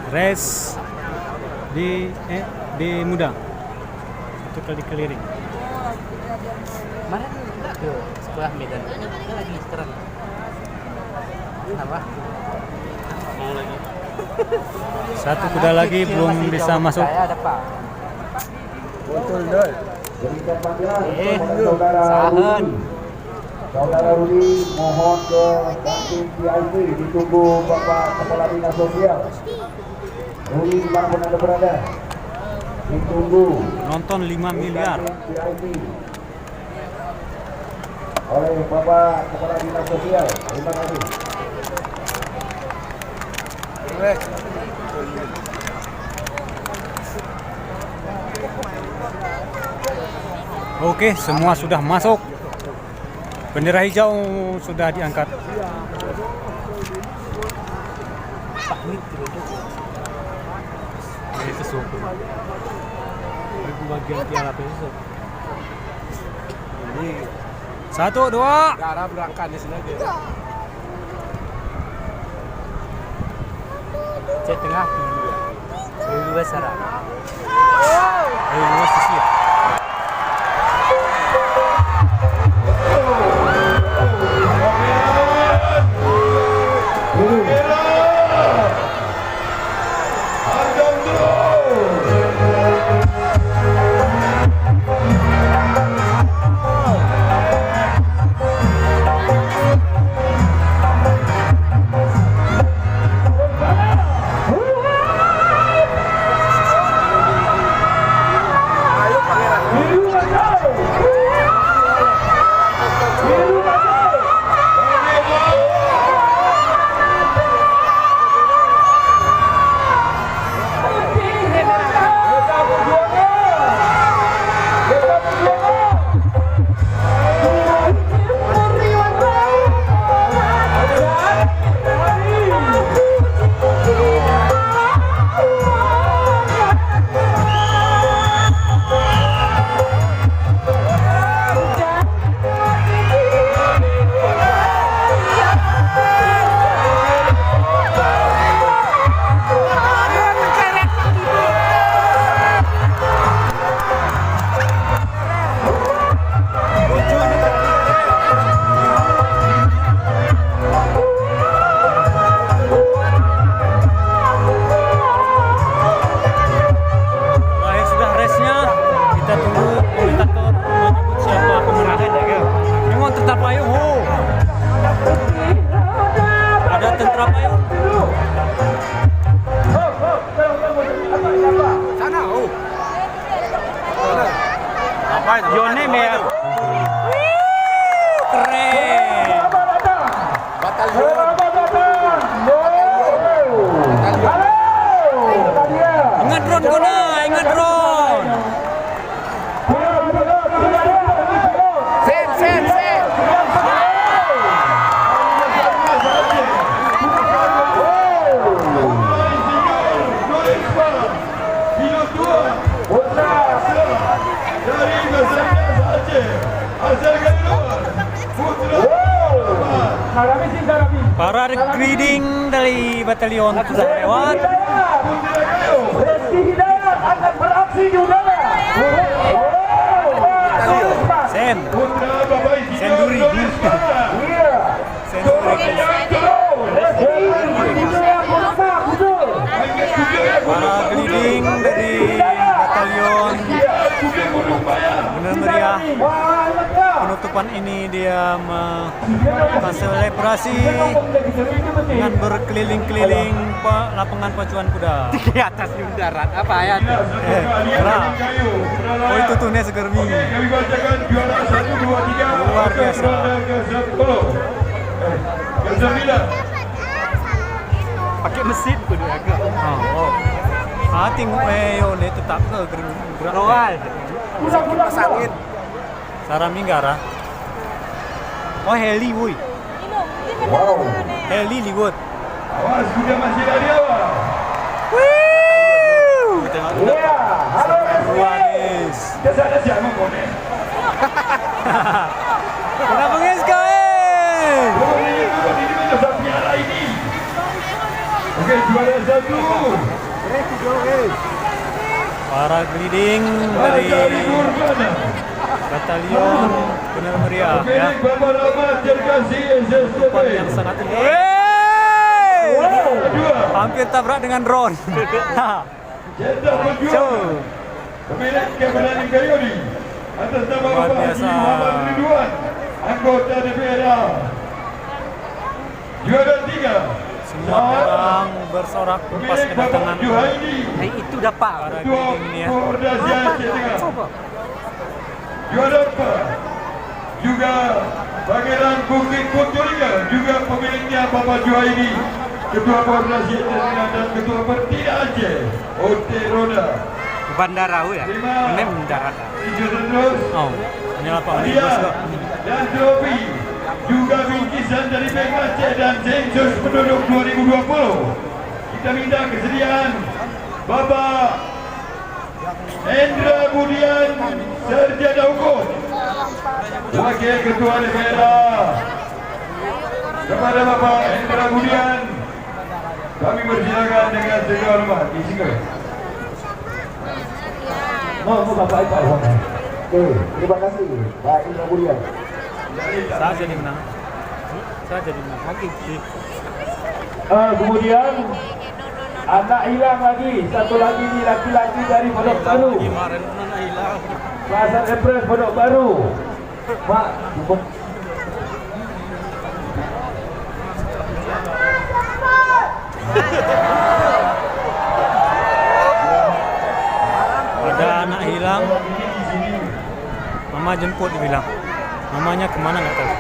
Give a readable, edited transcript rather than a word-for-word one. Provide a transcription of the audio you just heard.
race di muda. Satu kali keliling. Kemarin enggak ke sekolah Medan. Kita lagi sekarang. Kenapa? Mau lagi. Satu kuda lagi belum bisa masuk. Saya ada Pak. Betul doi. Berikan panggilan kepada Sahen. Saudara Rudi, mohon ke kantin VIP, ditunggu Bapak Kepala Dinas Sosial. Rudi dimanapun Anda berada, ditunggu. Nonton 5 miliar. VIP oleh Bapak Kepala Dinas Sosial. Terima kasih. Oke, semua sudah masuk. Bendera hijau sudah diangkat. Pak ini ini sesuatu. Bagian tiara besok. Ini 1, 2. darah berangkat di sini aja. Cek tengah dulu. Dulu besar. Luas sisi ya. Your name ya? Keren. Ingat drone guna, ingat drone. Sen. Para recruiting dari batalion sudah lewat. Reski Hidayat akan beraksi di udara. Senduri. Para recruiting dari batalion benar meriah. Penutupan ini dia melakukan selebrasi dengan berkeliling-keliling lapangan pacuan kuda. Di atas di darat apa ya? Oh itu tuh nih segermi. Luar biasa. Pakai mesin kudu agak. Oh. Tengok yo nih tetap ke gerak. Roal. Kipas angin. Sarang Minggara. Oh heli woi. Wow. Heli liwat. Awas sudah masih dari awal. Iya, halo Wanis. Kesana siapa kone? Kenapa guys kau? Ini piala ini. Oke, juara 1 Para gliding dari Batalion Benar Meriah ya. Tempat yang sangat tinggi. Hampir tabrak dengan drone. Cow. Pemilik kemenangan Kayodi atas nama Luar Bapak biasa. Haji Muhammad Ridwan, anggota DPR. Juara 3 Semua orang bersorak pas pemilik Bapak kedatangan Juhaidi, Itu dapat. para Ketua gliding ini ya. Koordinasi Aceh Tengah. Juara 4 juga Pangeran Bukit Kunturiga, juga pemiliknya Bapak Juhaidi, Ketua Koordinasi Aceh Tengah dan Ketua Pertidak Aceh OT Roda. Bandara ya. Terima. Ini mendarat. Terus Oh, ini lapangan ini hadiah bos. dan trofi juga bingkisan dari Bank Aceh dan sensus penduduk 2020. Kita minta kesediaan Bapak Hendra Budian Sarjana Hukum, Wakil Ketua DPR. Kepada Bapak Hendra Budian kami persilakan dengan segala hormat. Disingkat. Mau Bapak Iqbal. Oke, terima kasih Pak Indra Budian. Saya jadi menang. Saya jadi menang. Kemudian anak hilang lagi, satu lagi ni laki-laki dari Pondok Baru. Kemarin anak hilang. Plaza Empress Pondok Baru. Pak, Ada anak hilang. Mama jemput dibilang. Mamanya kemana nggak tahu.